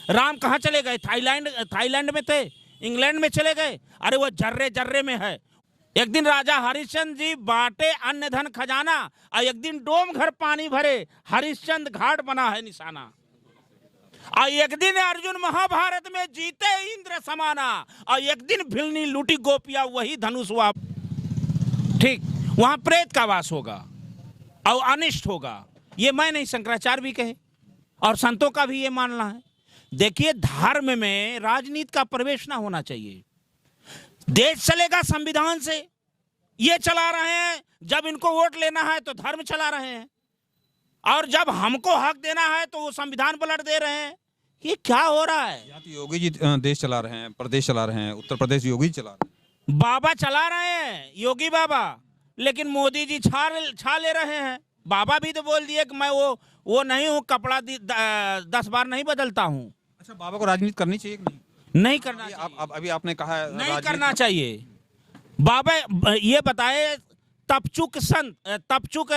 राम कहाँ चले गए? थाईलैंड में थे, इंग्लैंड में चले गए। अरे वो जर्रे जर्रे में है। एक दिन राजा हरिश्चंद्र जी बांटे अन्न धन खजाना, और एक दिन डोम घर पानी भरे, हरिश्चंद्र घाट बना है निशाना। और एक दिन अर्जुन महाभारत में जीते इंद्र समाना, और एक दिन भिलनी लूटी गोपिया वही धनुष हुआ। ठीक, वहां प्रेत का वास होगा और अनिष्ट होगा। ये मैं नहीं, शंकराचार्य भी कहे और संतों का भी ये मानना है। देखिए, धर्म में राजनीति का प्रवेश ना होना चाहिए। देश चलेगा संविधान से, ये चला रहे हैं। जब इनको वोट लेना है तो धर्म चला रहे हैं, और जब हमको हक देना है तो वो संविधान पलट दे रहे हैं। ये क्या हो रहा है? यहाँ तो योगी जी देश चला रहे हैं, प्रदेश चला रहे हैं, उत्तर प्रदेश योगी चला रहे हैं, बाबा चला रहे हैं, योगी बाबा, लेकिन मोदी जी छा ले रहे हैं। बाबा भी तो बोल दिए कि मैं वो नहीं हूँ, कपड़ा 10 बार नहीं बदलता हूँ। अच्छा, बाबा को राजनीति करनी चाहिए कि नहीं? नहीं करना चाहिए। अभी आपने कहा है नहीं करना चाहिए। बाबा ये बताए, तपचुक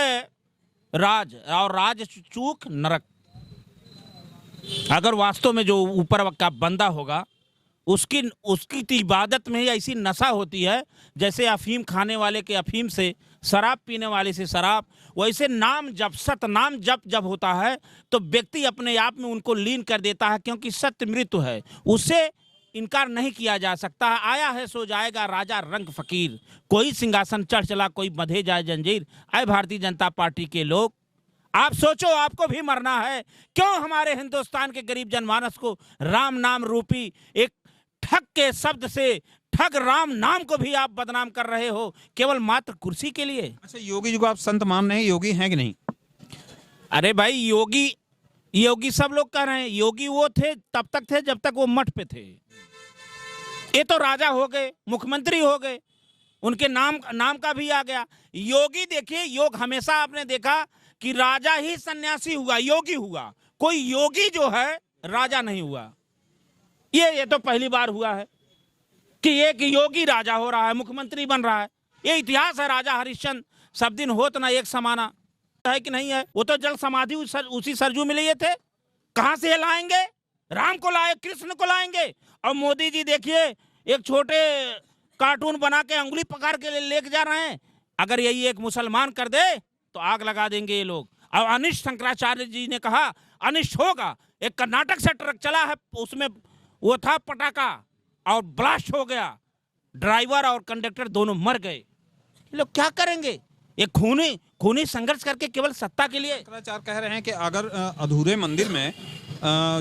राज और राज चूक नरक। अगर वास्तव में जो ऊपर का बंदा होगा, उसकी तो इबादत में ही ऐसी नशा होती है, जैसे अफीम खाने वाले के अफीम से, शराब पीने वाले से शराब, वैसे नाम जप, सतनाम जप जब होता है तो व्यक्ति अपने आप में उनको लीन कर देता है, क्योंकि सत्य मृत्यु है, उससे इनकार नहीं किया जा सकता। आया है सो जाएगा राजा रंग फकीर, कोई सिंहासन चढ़ चला, कोई बंधे जाए जंजीर। आए भारतीय जनता पार्टी के लोग, आप सोचो, आपको भी मरना है। क्यों हमारे हिंदुस्तान के गरीब जनमानस को राम नाम रूपी एक ठग के शब्द से, ठग राम नाम को भी आप बदनाम कर रहे हो, केवल मात्र कुर्सी के लिए? अच्छा, योगी जी को आप संत मान रहे हैं, योगी हैं कि नहीं? अरे भाई, योगी सब लोग कह रहे हैं। योगी वो थे तब तक थे जब तक वो मठ पे थे। ये तो राजा हो गए, मुख्यमंत्री हो गए, उनके नाम का भी आ गया योगी। देखिए, योग हमेशा आपने देखा कि राजा ही सन्यासी हुआ, योगी हुआ। कोई योगी जो है राजा नहीं हुआ। ये तो पहली बार हुआ है कि एक योगी राजा हो रहा है, मुख्यमंत्री बन रहा है। ये इतिहास है। राजा हरिश्चंद्र सब दिन होत ना एक समाना है कि नहीं है? वो तो जल समाधि उसी सरजू में लिए थे। कहां से लाएंगे? राम को लाए, कृष्ण को लाएंगे। और मोदी जी देखिए, एक छोटे कार्टून बना के अंगुली पकड़ के लेके जा रहे हैं। अगर यही एक मुसलमान कर दे तो आग लगा देंगे ये लोग। और अनिष्ट, शंकराचार्य जी ने कहा अनिष्ट होगा। एक कर्नाटक से ट्रक चला है, उसमें वो था पटाखा और ब्लास्ट हो गया, ड्राइवर और कंडक्टर दोनों मर गए। लोग क्या करेंगे? एक खूनी संघर्ष करके केवल सत्ता के लिए। शंकराचार्य कह रहे हैं कि अगर अधूरे मंदिर में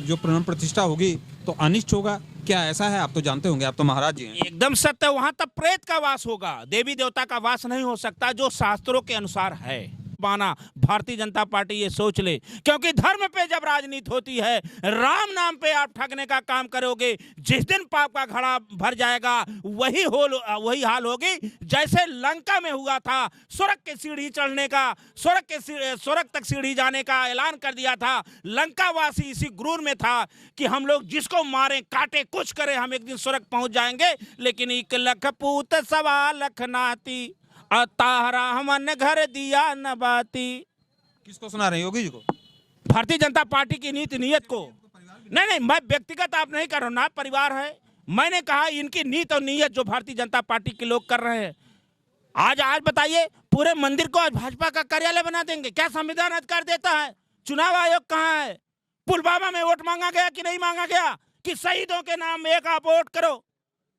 जो प्राण प्रतिष्ठा होगी तो अनिष्ट होगा। क्या ऐसा है? आप तो जानते होंगे, आप तो महाराज जी हैं। एकदम सत्य। वहां तब प्रेत का वास होगा, देवी देवता का वास नहीं हो सकता, जो शास्त्रों के अनुसार है। पाना भारतीय जनता पार्टी ये सोच ले, क्योंकि धर्म पे जब राजनीति होती है, राम नाम पे आप ठगने का काम करोगे, जिस दिन पाप का घड़ा भर जाएगा वही हाल होगी जैसे लंका में हुआ था। स्वर्ग के सीढ़ी चढ़ने का, स्वर्ग तक सीढ़ी जाने का ऐलान कर दिया था। लंका वासी इसी गुरूर में था कि हम लोग जिसको मारे, काटे, कुछ करें, हम एक दिन स्वर्ग पहुंच जाएंगे। लेकिन एक लख पूत सवा लख नाती, ताहरा हमन घर दिया न बाती। किसको सुना रहे हैं? योगी जी को? भारतीय जनता पार्टी की नीति नीयत को। नहीं, मैं व्यक्तिगत आप नहीं कर रहा हूं ना, परिवार है। मैंने कहा इनकी नीति और नीयत जो भारतीय जनता पार्टी के लोग कर रहे हैं। आज बताइए, पूरे मंदिर को आज भाजपा का कार्यालय बना देंगे। क्या संविधान अधिकार देता है? चुनाव आयोग कहाँ है? पुलवामा में वोट मांगा गया कि नहीं मांगा गया कि शहीदों के नाम में एक आप वोट करो?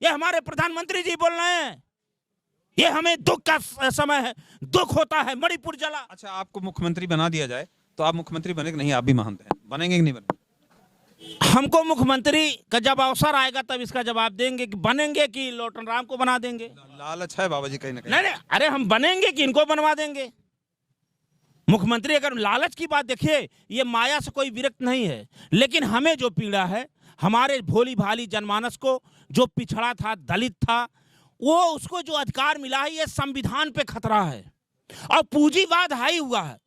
ये हमारे प्रधानमंत्री जी बोल रहे हैं। ये हमें दुख का समय है, दुख होता है, मणिपुर जला। अच्छा, आपको मुख्यमंत्री बना दिया जाए तो आप मुख्यमंत्री बने कि नहीं? आप भी मानते हैं बनेंगे कि नहीं बनेंगे? हमको मुख्यमंत्री का जब अवसर आएगा तब इसका जवाब देंगे कि बनेंगे कि लोटन राम को बना देंगे। लालच है बाबा जी कहीं ना कहीं। नहीं, अरे हम बनेंगे कि इनको बनवा देंगे मुख्यमंत्री। अगर लालच की बात देखिए, ये माया से कोई विरक्त नहीं है, लेकिन हमें जो पीड़ा है, हमारे भोली भाली जनमानस को, जो पिछड़ा था, दलित था, वो उसको जो अधिकार मिला है, ये संविधान पे खतरा है। और पूंजीवाद हाई हुआ है।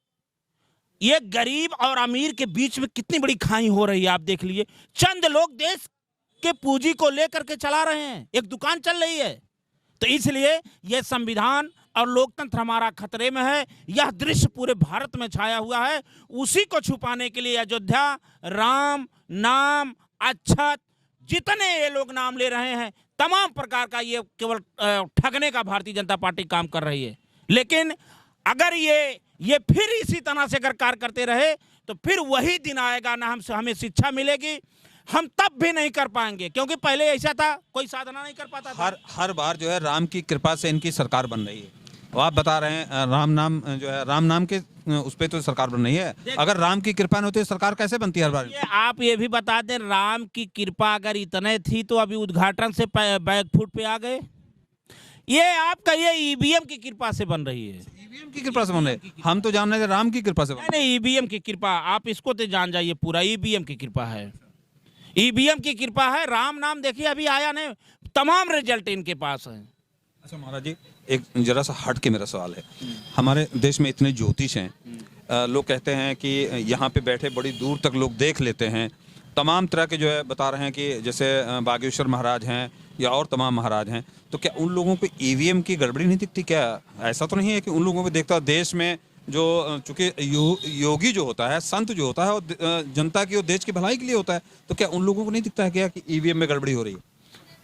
ये गरीब और अमीर के बीच में कितनी बड़ी खाई हो रही है, आप देख लीजिए। चंद लोग देश के पूंजी को लेकर के चला रहे हैं, एक दुकान चल रही है। तो इसलिए ये संविधान और लोकतंत्र हमारा खतरे में है। यह दृश्य पूरे भारत में छाया हुआ है। उसी को छुपाने के लिए अयोध्या राम नाम अच्छत, जितने ये लोग नाम ले रहे हैं, तमाम प्रकार का ये केवल ठगने का भारतीय जनता पार्टी काम कर रही है। लेकिन अगर ये फिर इसी तरह से अगर कार्य करते रहे तो फिर वही दिन आएगा ना हमें शिक्षा मिलेगी, हम तब भी नहीं कर पाएंगे, क्योंकि पहले ऐसा था कोई साधना नहीं कर पाता था। हर बार जो है राम की कृपा से इनकी सरकार बन रही है। तो आप बता रहे हैं राम नाम जो है, राम नाम के उस पे तो सरकार बन रही है। अगर राम की कृपा नहीं होती सरकार कैसे बनती है हर बार? आप ये भी बता दें, राम की कृपा अगर इतने थी तो अभी उद्घाटन से बैकफुट पे आ गए। ये आपका ये ईवीएम की कृपा से बन रही है। ईवीएम की कृपा से बन रही है? हम तो जान रहे थे राम की कृपा से बन नहीं, ईवीएम की कृपा, आप इसको तो जान जाइए, पूरा ईवीएम की कृपा है। ईवीएम की कृपा है। राम नाम देखिए अभी आया नहीं, तमाम रिजल्ट इनके पास है। अच्छा महाराज जी, एक जरा सा हट के मेरा सवाल है। हमारे देश में इतने ज्योतिष हैं, लोग कहते हैं कि यहाँ पे बैठे बड़ी दूर तक लोग देख लेते हैं, तमाम तरह के जो है बता रहे हैं कि जैसे बागेश्वर महाराज हैं या और तमाम महाराज हैं, तो क्या उन लोगों को ईवीएम की गड़बड़ी नहीं दिखती? क्या ऐसा तो नहीं है कि उन लोगों को देखता देश में जो चूंकि योगी जो होता है, संत जो होता है, वो जनता की और देश की भलाई के लिए होता है, तो क्या उन लोगों को नहीं दिखता है क्या कि ईवीएम में गड़बड़ी हो रही है?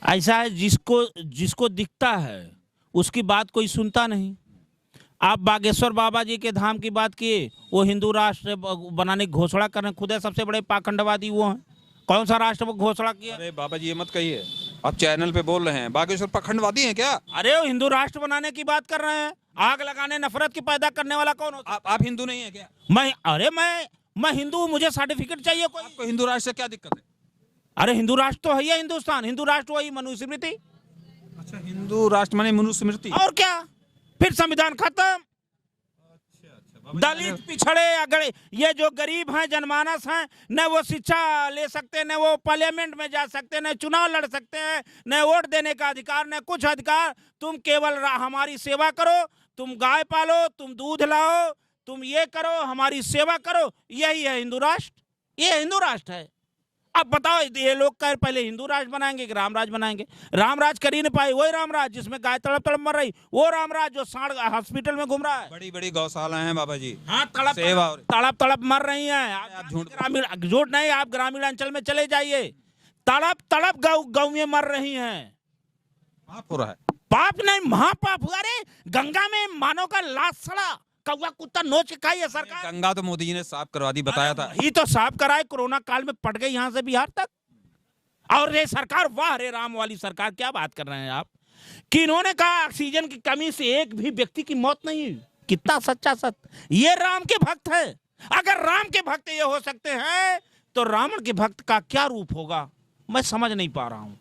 ऐसा है, जिसको दिखता है उसकी बात कोई सुनता नहीं। आप बागेश्वर बाबा जी के धाम की बात किए, वो हिंदू राष्ट्र बनाने की घोषणा कर रहे हैं, खुद है सबसे बड़े पाखंडवादी वो हैं। कौन सा राष्ट्र घोषणा किया? अरे बाबा जी ये मत कहिए, आप चैनल पे बोल रहे हैं, बागेश्वर पाखंडवादी हैं क्या? अरे वो हिंदू राष्ट्र बनाने की बात कर रहे हैं। आग लगाने, नफरत की पैदा करने वाला कौन होता है? आप हिंदू नहीं है क्या? मैं हिंदू हूँ, मुझे सर्टिफिकेट चाहिए कोई? आपको हिंदू राष्ट्र से क्या दिक्कत है? अरे हिंदू राष्ट्र तो है ही हिंदुस्तान, हिंदू राष्ट्र वही मनुस्मृति। अच्छा, हिंदू राष्ट्र माने मनुस्मृति। और क्या, फिर संविधान खत्म। दलित, पिछड़े, अगड़े, ये जो गरीब हैं, जनमानस हैं, न वो शिक्षा ले सकते, न वो पार्लियामेंट में जा सकते, न चुनाव लड़ सकते हैं, न वोट देने का अधिकार, न कुछ अधिकार। तुम केवल हमारी सेवा करो, तुम गाय पालो, तुम दूध लाओ, तुम ये करो, हमारी सेवा करो, यही है हिंदू राष्ट्र। ये हिंदू राष्ट्र है। अब बताओ, ये लोग कह पहले हिंदू राष्ट्र बनाएंगे कि रामराज बनाएंगे। रामराज कर ही नहीं पाए, वही रामराज जिसमें गाय तड़प तड़प मर रही, वो रामराज जो सांड हॉस्पिटल में घूम रहा है। बड़ी बड़ी गौशाला हैं बाबा जी। हाँ, तड़प तड़प मर रही हैं। आप झूठ झूठ नहीं, आप ग्रामीण अंचल में चले जाइए, तड़प तड़प गौ में मर रही हैं। पाप हो रहा है? पाप नहीं, महापाप हुआ। अरे गंगा में मानव का लाश सड़ा, कौवा कुत्ता नोच के खाई है सरकार। गंगा तो मोदी जी ने साफ करवा दी, बताया था। ही तो साफ कराए, कोरोना काल में पट गई यहाँ से बिहार तक। और ये सरकार, वाह रे राम वाली सरकार, क्या बात कर रहे हैं आप, कि इन्होंने कहा ऑक्सीजन की कमी से एक भी व्यक्ति की मौत नहीं हुई। कितना सच्चा सत्य। ये राम के भक्त है। अगर राम के भक्त ये हो सकते हैं तो रावण के भक्त का क्या रूप होगा, मैं समझ नहीं पा रहा हूं।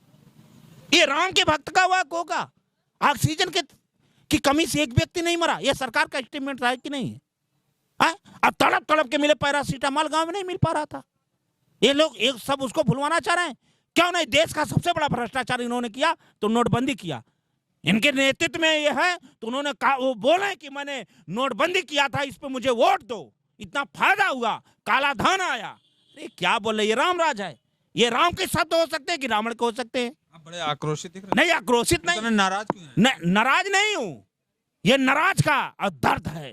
ये राम के भक्त का वाक होगा। ऑक्सीजन की कमी से एक व्यक्ति नहीं मरा, यह सरकार का स्टेटमेंट है कि नहीं? अब तड़प तड़प के मिले पैरासीटामॉल गांव में नहीं मिल पा रहा था। ये लोग एक सब उसको भुलवाना चाह रहे हैं। क्यों नहीं? देश का सबसे बड़ा भ्रष्टाचार इन्होंने किया तो नोटबंदी किया। इनके नेतृत्व में ये है तो उन्होंने कहा, वो बोले कि मैंने नोटबंदी किया था, इस पे मुझे वोट दो, इतना फायदा हुआ, काला धन आया। अरे क्या बोल रहे, ये रामराज है। ये राम के शब्द हो सकते हैं कि रावण के हो सकते हैं? आप बड़े आक्रोशित दिख रहे हैं। नहीं, आक्रोशित नहीं, नाराज क्यों हैं? नाराज नहीं हूं। ये नाराज का दर्द है,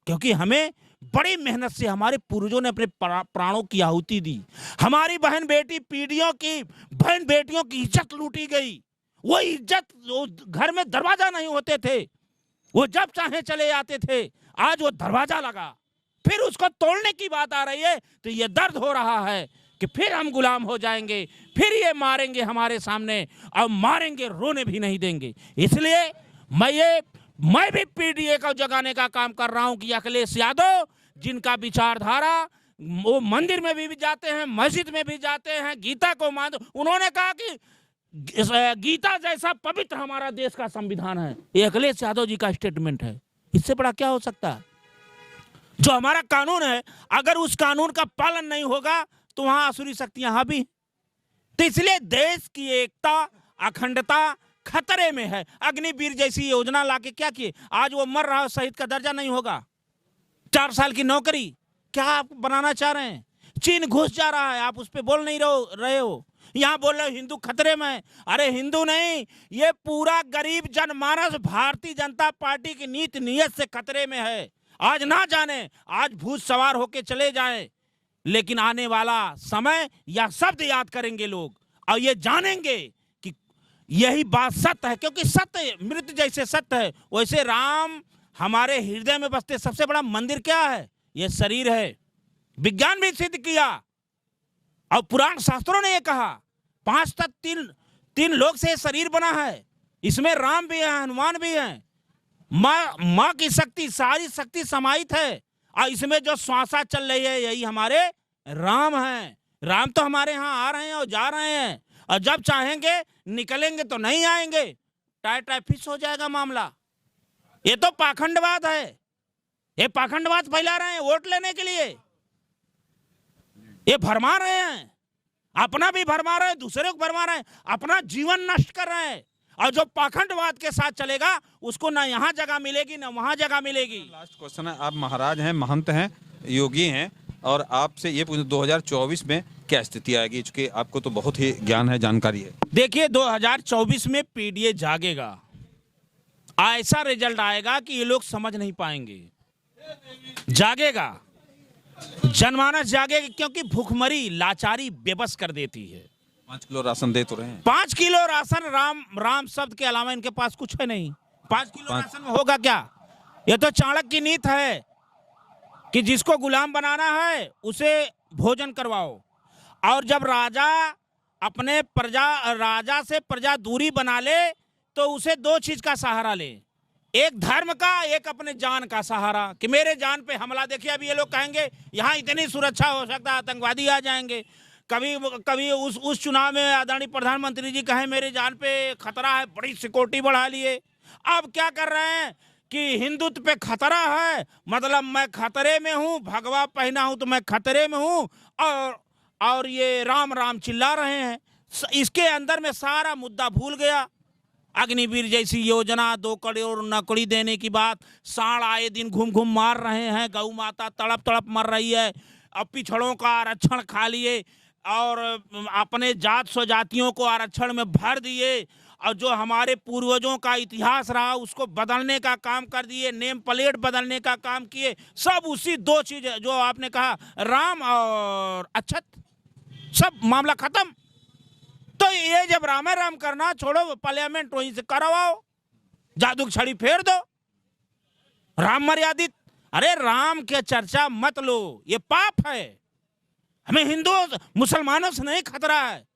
क्योंकि हमें बड़ी मेहनत से हमारे पूर्वजों ने अपने प्राणों की आहुति दी। हमारी बहन बेटी, पीढ़ियों की बहन बेटियों की इज्जत लूटी गई। वो इज्जत, घर में दरवाजा नहीं होते थे, वो जब चाहे चले आते थे। आज वो दरवाजा लगा, फिर उसको तोड़ने की बात आ रही है, तो ये दर्द हो रहा है कि फिर हम गुलाम हो जाएंगे, फिर ये मारेंगे हमारे सामने, और मारेंगे, रोने भी नहीं देंगे। इसलिए मैं भी पीडीए को जगाने का काम कर रहा हूं कि अखिलेश यादव, जिनका विचारधारा, वो मंदिर में भी जाते हैं, मस्जिद में भी जाते हैं, गीता को मान, उन्होंने कहा कि गीता जैसा पवित्र हमारा देश का संविधान है। ये अखिलेश यादव जी का स्टेटमेंट है। इससे बड़ा क्या हो सकता है? जो हमारा कानून है, अगर उस कानून का पालन नहीं होगा तो वहां आसुरी शक्तियां हावी। तो इसलिए देश की एकता, अखंडता खतरे में है। अग्निवीर जैसी योजना लाके क्या किए? आज वो मर रहा है, शहीद का दर्जा नहीं होगा। 4 साल की नौकरी क्या आप बनाना चाह रहे हैं? चीन घुस जा रहा है, आप उस पर बोल नहीं रहे हो। यहाँ बोल रहे हो हिंदू खतरे में। अरे हिंदू नहीं, ये पूरा गरीब जनमानस भारतीय जनता पार्टी की नीति नियत से खतरे में है। आज ना जाने, आज भूत सवार होके चले जाएं, लेकिन आने वाला समय यह शब्द याद करेंगे लोग और ये जानेंगे कि यही बात सत्य है, क्योंकि सत्य मृत्यु जैसे सत्य है वैसे राम हमारे हृदय में बसते। सबसे बड़ा मंदिर क्या है? ये शरीर है। विज्ञान भी सिद्ध किया और पुराण शास्त्रों ने ये कहा 5 तत्व तीन लोग से शरीर बना है। इसमें राम भी है, हनुमान भी है। माँ की शक्ति, सारी शक्ति समाहित है और इसमें जो श्वासा चल रही है यही हमारे राम हैं। राम तो हमारे यहाँ आ रहे हैं और जा रहे हैं और जब चाहेंगे निकलेंगे तो नहीं आएंगे। टाई फिक्स हो जाएगा मामला। ये तो पाखंडवाद है, ये पाखंडवाद फैला रहे हैं वोट लेने के लिए। ये भरमा रहे हैं, अपना भी भरमा रहे हैं, दूसरे को भरमा रहे हैं, अपना जीवन नष्ट कर रहे हैं। और जो पाखंडवाद के साथ चलेगा उसको ना यहाँ जगह मिलेगी ना वहां जगह मिलेगी। लास्ट क्वेश्चन है, आप महाराज हैं, महंत हैं, योगी हैं और आपसे ये पूछना 2024 में क्या स्थिति आएगी, चूंकि आपको तो बहुत ही ज्ञान है, जानकारी है। देखिए 2024 में पीडीए जागेगा। ऐसा रिजल्ट आएगा कि ये लोग समझ नहीं पाएंगे। जागेगा, जनमानस जागेगा, क्योंकि भूखमरी लाचारी बेबस कर देती है। 5 किलो राशन दे तो रहे हैं। 5 किलो राशन, राम शब्द के अलावा इनके पास कुछ है नहीं। 5 किलो राशन में होगा क्या? ये तो चाणक्य की नीति है कि जिसको गुलाम बनाना है उसे भोजन करवाओ। और जब राजा से प्रजा दूरी बना ले तो उसे 2 चीज का सहारा ले, एक धर्म का, एक अपने जान का सहारा कि मेरे जान पे हमला। देखिए अभी ये लोग कहेंगे यहाँ इतनी सुरक्षा हो सकता है, आतंकवादी आ जाएंगे। कभी उस चुनाव में आदरणीय प्रधानमंत्री जी कहे मेरे जान पे खतरा है, बड़ी सिक्योरिटी बढ़ा लिए। अब क्या कर रहे हैं कि हिंदुत्व पे खतरा है, मतलब मैं खतरे में हूँ, भगवा पहना हूँ तो मैं खतरे में हूँ। और ये राम राम चिल्ला रहे हैं। इसके अंदर में सारा मुद्दा भूल गया। अग्निवीर जैसी योजना, 2 करोड़ नौकरी देने की बात, सांड आए दिन घूम घूम मार रहे हैं, गौ माता तड़प तड़प मर रही है। अब पिछड़ों का आरक्षण खा लिए और अपने जात स्वजातियों को आरक्षण में भर दिए और जो हमारे पूर्वजों का इतिहास रहा उसको बदलने का काम कर दिए, नेम प्लेट बदलने का काम किए। सब उसी 2 चीज जो आपने कहा, राम और अक्षत, सब मामला खत्म। तो ये जब राम करना छोड़ो, पार्लियामेंट वहीं से करवाओ, जादू की छड़ी फेर दो, राम मर्यादित। अरे राम के चर्चा मत लो, ये पाप है। हमें हिंदू मुसलमानों से नहीं खतरा है।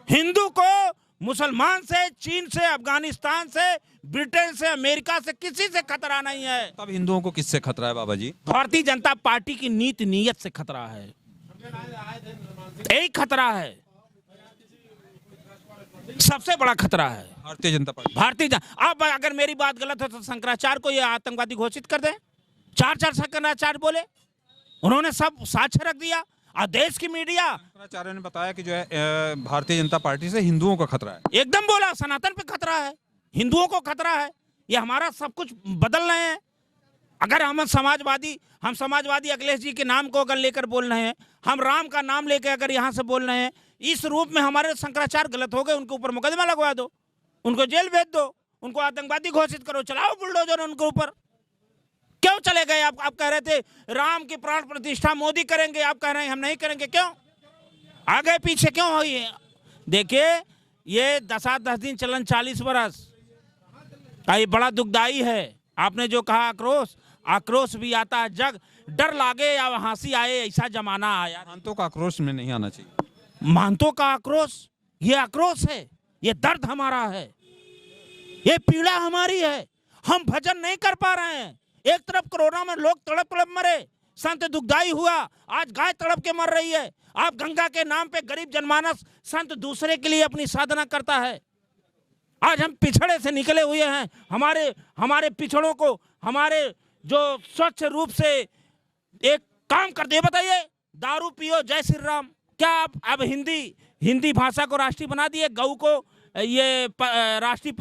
हिंदू को मुसलमान से, चीन से, अफगानिस्तान से, ब्रिटेन से, अमेरिका से किसी से खतरा नहीं है। तब हिंदुओं को किससे खतरा है बाबा जी? भारतीय जनता पार्टी की नीति नीयत से खतरा है, यही खतरा है, सबसे बड़ा खतरा है भारतीय जनता पार्टी। अब अगर मेरी बात गलत है तो शंकराचार्य को ये आतंकवादी घोषित कर दें। 4 शंकराचार्य बोले, उन्होंने सब साक्ष्य रख दिया। और देश की मीडिया, शंकराचार्य ने बताया कि जो है भारतीय जनता पार्टी से हिंदुओं का खतरा है। एकदम बोला, सनातन पे खतरा है, हिंदुओं को खतरा है। ये हमारा सब कुछ बदल रहे हैं। अगर हम समाजवादी अखिलेश जी के नाम को अगर लेकर बोल रहे हैं, हम राम का नाम लेकर अगर यहाँ से बोल रहे हैं, इस रूप में हमारे शंकराचार्य गलत हो गए, उनके ऊपर मुकदमा लगवा दो, उनको जेल भेज दो, उनको आतंकवादी घोषित करो, चलाओ बुलडोजर उनके ऊपर। क्यों चले गए? आप कह रहे थे राम की प्राण प्रतिष्ठा मोदी करेंगे, आप कह रहे हैं हम नहीं करेंगे, क्यों आगे पीछे क्यों हुई है? देखिए ये 10 दिन चलन 40 बरस का, ये बड़ा दुखदाई है। आपने जो कहा आक्रोश भी आता है, जग डर लागे या हंसी आए, ऐसा जमाना आया। महंतों का आक्रोश में नहीं आना चाहिए। महंतों का आक्रोश, ये आक्रोश है, ये दर्द हमारा है, ये पीड़ा हमारी है। हम भजन नहीं कर पा रहे हैं। एक तरफ कोरोना में लोग तड़प तड़प मरे, संत दुखदाई हुआ, आज गाय तड़प के मर रही है। आप गंगा के नाम पे गरीब जनमानस संत दूसरे के लिए अपनी साधना करता है। आज हम पिछड़े से निकले हुए हैं। हमारे पिछड़ों को, हमारे जो स्वच्छ रूप से एक काम करते, बताइए दारू पियो जय श्री राम, क्या आप अब हिंदी भाषा को राष्ट्रीय बना दिए, गऊ को ये राष्ट्रीय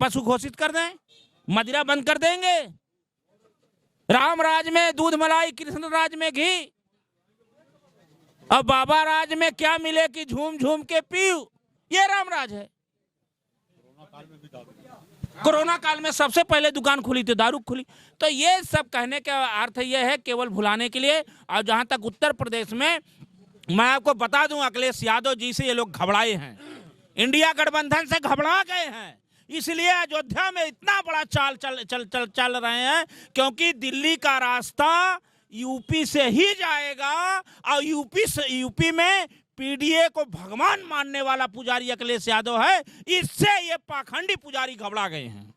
पशु घोषित कर दें, मदिरा बंद कर देंगे? राम राज में दूध मलाई, कृष्ण राज में घी, अब बाबा राज में क्या मिले कि झूम झूम के पीऊ, ये राम राज है। कोरोना काल में सबसे पहले दुकान खुली थी, दारू खुली। तो ये सब कहने का अर्थ ये है केवल भुलाने के लिए। और जहां तक उत्तर प्रदेश में, मैं आपको बता दूं, अखिलेश यादव जी से ये लोग घबराए हैं, इंडिया गठबंधन से घबरा गए हैं। इसलिए अयोध्या में इतना बड़ा चाल चल रहे हैं, क्योंकि दिल्ली का रास्ता यूपी से ही जाएगा। और यूपी में पीडीए को भगवान मानने वाला पुजारी अखिलेश यादव है। इससे ये पाखंडी पुजारी घबरा गए हैं।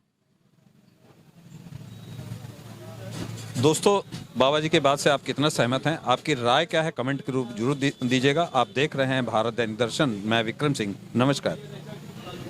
दोस्तों, बाबा जी के बात से आप कितना सहमत हैं? आपकी राय क्या है? कमेंट के रूप जरूर दीजिएगा। आप देख रहे हैं भारत दैनिक दर्शन। मैं विक्रम सिंह, नमस्कार।